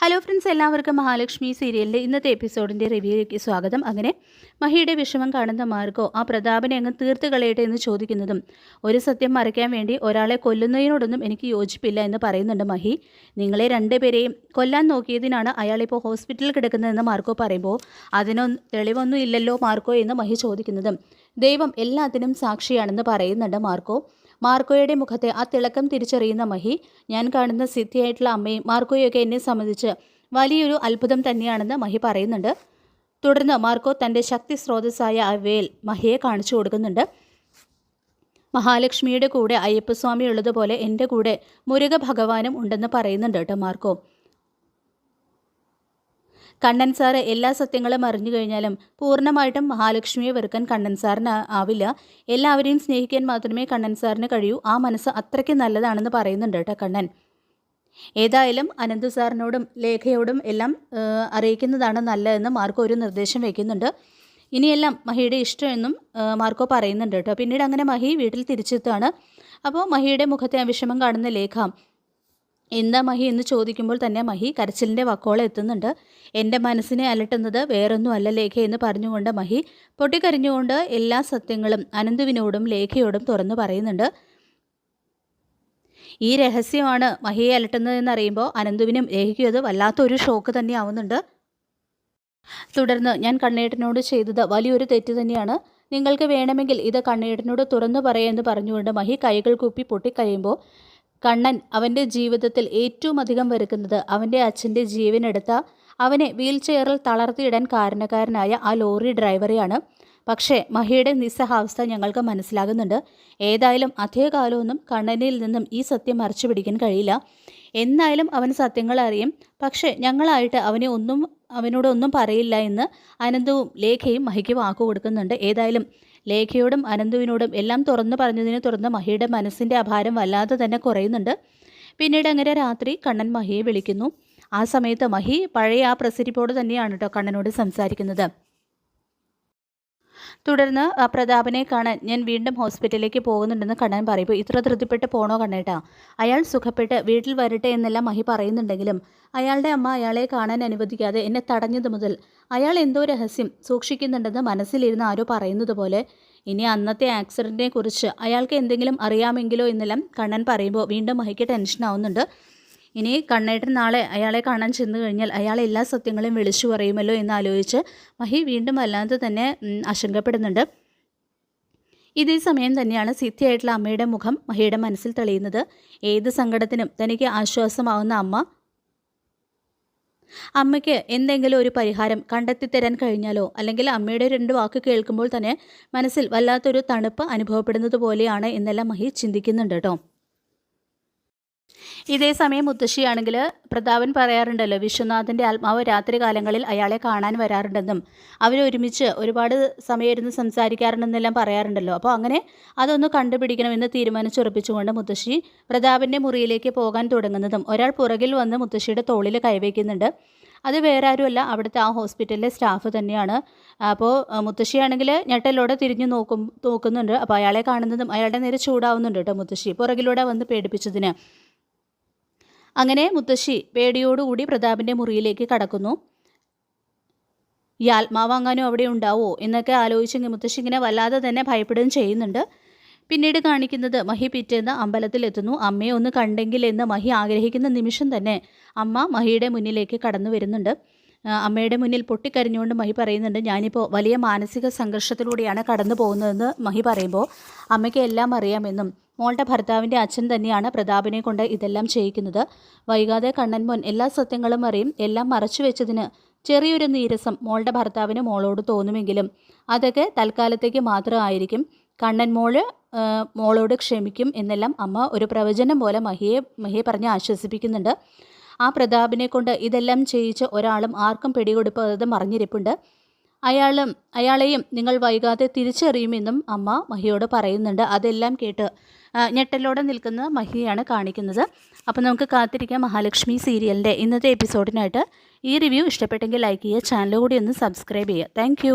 Hello friends, എല്ലാവർക്കും മഹാലക്ഷ്മി സീരിയലിൻ്റെ ഇന്നത്തെ എപ്പിസോഡിൻ്റെ റിവ്യൂയിലേക്ക് സ്വാഗതം. അങ്ങനെ മഹിയുടെ വിഷമം കാണുന്ന മാർഗോ ആ പ്രതാപനെ അങ്ങ് തീർത്ത് കളയട്ടെ എന്ന് ചോദിക്കുന്നതും, ഒരു സത്യം മറയ്ക്കാൻ വേണ്ടി ഒരാളെ കൊല്ലുന്നതിനോടൊന്നും എനിക്ക് യോജിപ്പില്ല എന്ന് പറയുന്നുണ്ട് മഹി. നിങ്ങളെ രണ്ടുപേരെയും കൊല്ലാൻ നോക്കിയതിനാണ് അയാളിപ്പോൾ ഹോസ്പിറ്റലിൽ കിടക്കുന്നതെന്ന് മാർക്കോ പറയുമ്പോൾ, അതിനൊന്നും തെളിവൊന്നും ഇല്ലല്ലോ മാർക്കോ എന്ന് മഹി ചോദിക്കുന്നതും, ദൈവം എല്ലാത്തിനും സാക്ഷിയാണെന്ന് പറയുന്നുണ്ട് മാർക്കോ. മാർക്കോയുടെ മുഖത്തെ ആ തിളക്കം തിരിച്ചറിയുന്ന മഹി, ഞാൻ കാണുന്ന സിദ്ധിയായിട്ടുള്ള അമ്മയും മാർക്കോയൊക്കെ എന്നെ സംബന്ധിച്ച് വലിയൊരു അത്ഭുതം തന്നെയാണെന്ന് മഹി പറയുന്നുണ്ട്. തുടർന്ന് മാർക്കോ തൻ്റെ ശക്തി സ്രോതസ്സായ ആ വേൽ മഹിയെ കാണിച്ചു കൊടുക്കുന്നുണ്ട്. മഹാലക്ഷ്മിയുടെ കൂടെ അയ്യപ്പസ്വാമി ഉള്ളതുപോലെ എൻ്റെ കൂടെ മുരുക ഭഗവാനും ഉണ്ടെന്ന് പറയുന്നുണ്ട് കേട്ടോ മാർക്കോ. കണ്ണൻ സാറ് എല്ലാ സത്യങ്ങളും അറിഞ്ഞു കഴിഞ്ഞാലും പൂർണ്ണമായിട്ടും മഹാലക്ഷ്മിയെ വെറുക്കാൻ കണ്ണൻ സാറിന് ആവില്ല. എല്ലാവരെയും സ്നേഹിക്കാൻ മാത്രമേ കണ്ണൻ സാറിന് കഴിയൂ. ആ മനസ്സ് അത്രയ്ക്ക് നല്ലതാണെന്ന് പറയുന്നുണ്ട് കേട്ടോ കണ്ണൻ. ഏതായാലും അനന്തു സാറിനോടും ലേഖയോടും എല്ലാം അറിയിക്കുന്നതാണ് നല്ലതെന്ന് മാർക്കോ ഒരു നിർദ്ദേശം വയ്ക്കുന്നുണ്ട്. ഇനിയെല്ലാം മഹിയുടെ ഇഷ്ടമെന്നും മാർക്കോ പറയുന്നുണ്ട് കേട്ടോ. പിന്നീട് അങ്ങനെ മഹി വീട്ടിൽ തിരിച്ചെത്തുകയാണ്. അപ്പോൾ മഹിയുടെ മുഖത്തെ ആ വിഷമം കാണുന്ന ലേഖ, എന്താ മഹി എന്ന് ചോദിക്കുമ്പോൾ തന്നെ മഹി കരച്ചിലിൻ്റെ വക്കോളം എത്തുന്നുണ്ട്. എൻ്റെ മനസ്സിനെ അലട്ടുന്നത് വേറൊന്നും അല്ല ലേഖ എന്ന് പറഞ്ഞുകൊണ്ട് മഹി പൊട്ടിക്കരഞ്ഞുകൊണ്ട് എല്ലാ സത്യങ്ങളും അനന്തുവിനോടും ലേഖയോടും തുറന്നു പറയുന്നുണ്ട്. ഈ രഹസ്യമാണ് മഹിയെ അലട്ടുന്നതെന്നറിയുമ്പോൾ അനന്തുവിനും ലേഖയ്ക്കും അത് വല്ലാത്തൊരു ഷോക്ക് തന്നെ ആവുന്നുണ്ട്. തുടർന്ന്, ഞാൻ കണ്ണേട്ടനോട് ചെയ്തത് വലിയൊരു തെറ്റ് തന്നെയാണ്. നിങ്ങൾക്ക് വേണമെങ്കിൽ ഇത് കണ്ണേട്ടനോട് തുറന്നു പറയാമെന്ന് പറഞ്ഞുകൊണ്ട് മഹി കൈകൾ കൂപ്പി പൊട്ടിക്കഴിയുമ്പോൾ, കണ്ണൻ അവൻ്റെ ജീവിതത്തിൽ ഏറ്റവും അധികം വെറുക്കുന്നത് അവൻ്റെ അച്ഛൻ്റെ ജീവനെടുത്ത, അവനെ വീൽ ചെയറിൽ തളർത്തിയിടാൻ കാരണക്കാരനായ ആ ലോറി ഡ്രൈവറെയാണ്. പക്ഷേ മഹിയുടെ നിസ്സഹാവസ്ഥ ഞങ്ങൾക്ക് മനസ്സിലാകുന്നുണ്ട്. ഏതായാലും അധികകാലമൊന്നും കണ്ണനിൽ നിന്നും ഈ സത്യം മറച്ചു പിടിക്കാൻ കഴിയില്ല. എന്നായാലും അവൻ സത്യങ്ങൾ അറിയും. പക്ഷേ ഞങ്ങളായിട്ട് അവനോടൊന്നും പറയില്ല എന്ന് അനന്തവും ലേഖയും മഹിക്ക് വാക്കു കൊടുക്കുന്നുണ്ട്. ഏതായാലും ലേഖയോടും അനന്തുവിനോടും എല്ലാം തുറന്നു പറഞ്ഞതിനെ തുടർന്ന് മഹിയുടെ മനസ്സിൻ്റെ അഭാരം വല്ലാതെ തന്നെ കുറയുന്നുണ്ട്. പിന്നീട് അങ്ങനെ രാത്രി കണ്ണൻ മഹിയെ വിളിക്കുന്നു. ആ സമയത്ത് മഹി പഴയ ആ പ്രസരിപ്പോട് തന്നെയാണ് കേട്ടോ കണ്ണനോട് സംസാരിക്കുന്നത്. തുടർന്ന് പ്രതാപനെ കാണാൻ ഞാൻ വീണ്ടും ഹോസ്പിറ്റലിലേക്ക് പോകുന്നുണ്ടെന്ന് കണ്ണൻ പറയുമ്പോൾ, ഇത്ര ധൃതിപ്പെട്ട് പോണോ കണ്ണേട്ടാ? അയാൾ സുഖപ്പെട്ട് വീട്ടിൽ വരട്ടെ എന്നെല്ലാം മഹി പറയുന്നുണ്ടെങ്കിലും അയാളുടെ അമ്മ അയാളെ കാണാൻ അനുവദിക്കാതെ എന്നെ തടഞ്ഞതു മുതൽ അയാൾ എന്തോ രഹസ്യം സൂക്ഷിക്കുന്നുണ്ടെന്ന് മനസ്സിലിരുന്ന് ആരോ പറയുന്നത് പോലെ. ഇനി അന്നത്തെ ആക്സിഡൻറ്റിനെ കുറിച്ച് അയാൾക്ക് എന്തെങ്കിലും അറിയാമെങ്കിലോ എന്നെല്ലാം കണ്ണൻ പറയുമ്പോൾ വീണ്ടും മഹിക്ക് ടെൻഷനാവുന്നുണ്ട്. ഇനി കണ്ണേട്ടൻ നാളെ അയാളെ കാണാൻ ചെന്ന് കഴിഞ്ഞാൽ അയാൾ എല്ലാ സത്യങ്ങളും വിളിച്ചു പറയുമല്ലോ എന്നാലോചിച്ച് മഹി വീണ്ടും വല്ലാതെ തന്നെ ആശങ്കപ്പെടുന്നുണ്ട്. ഇതേ സമയം തന്നെയാണ് സിദ്ധിയായിട്ടുള്ള അമ്മയുടെ മുഖം മഹിയുടെ മനസ്സിൽ തെളിയുന്നത്. ഏത് സങ്കടത്തിനും തനിക്ക് ആശ്വാസമാവുന്ന അമ്മയ്ക്ക് എന്തെങ്കിലും ഒരു പരിഹാരം കണ്ടെത്തിത്തരാൻ കഴിഞ്ഞാലോ, അല്ലെങ്കിൽ അമ്മയുടെ 2 വാക്ക് കേൾക്കുമ്പോൾ തന്നെ മനസ്സിൽ വല്ലാത്തൊരു തണുപ്പ് അനുഭവപ്പെടുന്നത് പോലെയാണ് എന്നെല്ലാം മഹി ചിന്തിക്കുന്നുണ്ട് കേട്ടോ. ഇതേ സമയം മുത്തശ്ശിയാണെങ്കിൽ, പ്രതാപൻ പറയാറുണ്ടല്ലോ വിശ്വനാഥൻ്റെ ആത്മാവ് രാത്രി കാലങ്ങളിൽ അയാളെ കാണാൻ വരാറുണ്ടെന്നും അവരൊരുമിച്ച് ഒരുപാട് സമയം ഇരുന്ന് സംസാരിക്കാറുണ്ടെന്നെല്ലാം പറയാറുണ്ടല്ലോ. അപ്പോൾ അങ്ങനെ അതൊന്ന് കണ്ടുപിടിക്കണമെന്ന് തീരുമാനിച്ചുറപ്പിച്ചുകൊണ്ട് മുത്തശ്ശി പ്രതാപൻ്റെ മുറിയിലേക്ക് പോകാൻ തുടങ്ങുന്നതും ഒരാൾ പുറകിൽ വന്ന് മുത്തശ്ശിയുടെ തോളിൽ കൈവയ്ക്കുന്നുണ്ട്. അത് വേറെ ആരുമല്ല, അവിടുത്തെ ആ ഹോസ്പിറ്റലിലെ സ്റ്റാഫ് തന്നെയാണ്. അപ്പോൾ മുത്തശ്ശിയാണെങ്കിൽ ഞെട്ടലോടെ തിരിഞ്ഞു നോക്കുന്നുണ്ട്. അപ്പോൾ അയാളെ കാണുന്നതും അയാളുടെ നേരെ ചൂടാവുന്നുണ്ട് കേട്ടോ മുത്തശ്ശി, പുറകിലൂടെ വന്ന് പേടിപ്പിച്ചതിന്. അങ്ങനെ മുത്തശ്ശി പേടിയോടുകൂടി പ്രതാപൻ്റെ മുറിയിലേക്ക് കടക്കുന്നു. ഈ ആത്മാവങ്ങാനും അവിടെ ഉണ്ടാവോ എന്നൊക്കെ ആലോചിച്ചെങ്കിൽ മുത്തശ്ശി ഇങ്ങനെ വല്ലാതെ തന്നെ ഭയപ്പെടുകയും ചെയ്യുന്നുണ്ട്. പിന്നീട് കാണിക്കുന്നത് മഹി പിറ്റേന്ന് അമ്പലത്തിലെത്തുന്നു. അമ്മയെ ഒന്ന് കണ്ടെങ്കിൽ എന്ന് മഹി ആഗ്രഹിക്കുന്ന നിമിഷം തന്നെ അമ്മ മഹിയുടെ മുന്നിലേക്ക് കടന്നു വരുന്നുണ്ട്. അമ്മയുടെ മുന്നിൽ പൊട്ടിക്കരഞ്ഞുകൊണ്ട് മഹി പറയുന്നുണ്ട്, ഞാനിപ്പോൾ വലിയ മാനസിക സംഘർഷത്തിലൂടെയാണ് കടന്നു പോകുന്നതെന്ന് മഹി പറയുമ്പോൾ, അമ്മയ്ക്ക് എല്ലാം അറിയാമെന്നും മോളുടെ ഭർത്താവിൻ്റെ അച്ഛൻ തന്നെയാണ് പ്രതാപനെ കൊണ്ട് ഇതെല്ലാം ചെയ്യിക്കുന്നത്. വൈകാതെ കണ്ണൻമോൻ എല്ലാ സത്യങ്ങളും അറിയും. എല്ലാം മറച്ചു വെച്ചതിന് ചെറിയൊരു നീരസം മോളുടെ ഭർത്താവിന് മോളോട് തോന്നുമെങ്കിലും അതൊക്കെ തൽക്കാലത്തേക്ക് മാത്രമായിരിക്കും. കണ്ണൻ മോളോട് ക്ഷമിക്കും എന്നെല്ലാം അമ്മ ഒരു പ്രവചനം പോലെ മഹിയെ പറഞ്ഞ് ആശ്വസിപ്പിക്കുന്നുണ്ട്. ആ പ്രതാപിനെ കൊണ്ട് ഇതെല്ലാം ചെയ്യിച്ച് ഒരാളും ആർക്കും പിടികൊടുക്കാതെ മറിഞ്ഞിരിപ്പുണ്ട്. അയാളെയും നിങ്ങൾ വൈകാതെ തിരിച്ചറിയുമെന്നും അമ്മ മഹിയോട് പറയുന്നുണ്ട്. അതെല്ലാം കേട്ട് ഞെട്ടലോടെ നിൽക്കുന്ന മഹിയാണ് കാണിക്കുന്നത്. അപ്പോൾ നമുക്ക് കാത്തിരിക്കാം മഹാലക്ഷ്മി സീരിയലിൻ്റെ ഇന്നത്തെ എപ്പിസോഡിനായിട്ട്. ഈ റിവ്യൂ ഇഷ്ടപ്പെട്ടെങ്കിൽ ലൈക്ക് ചെയ്യുക, ചാനൽ കൂടി ഒന്ന് സബ്സ്ക്രൈബ് ചെയ്യുക. താങ്ക്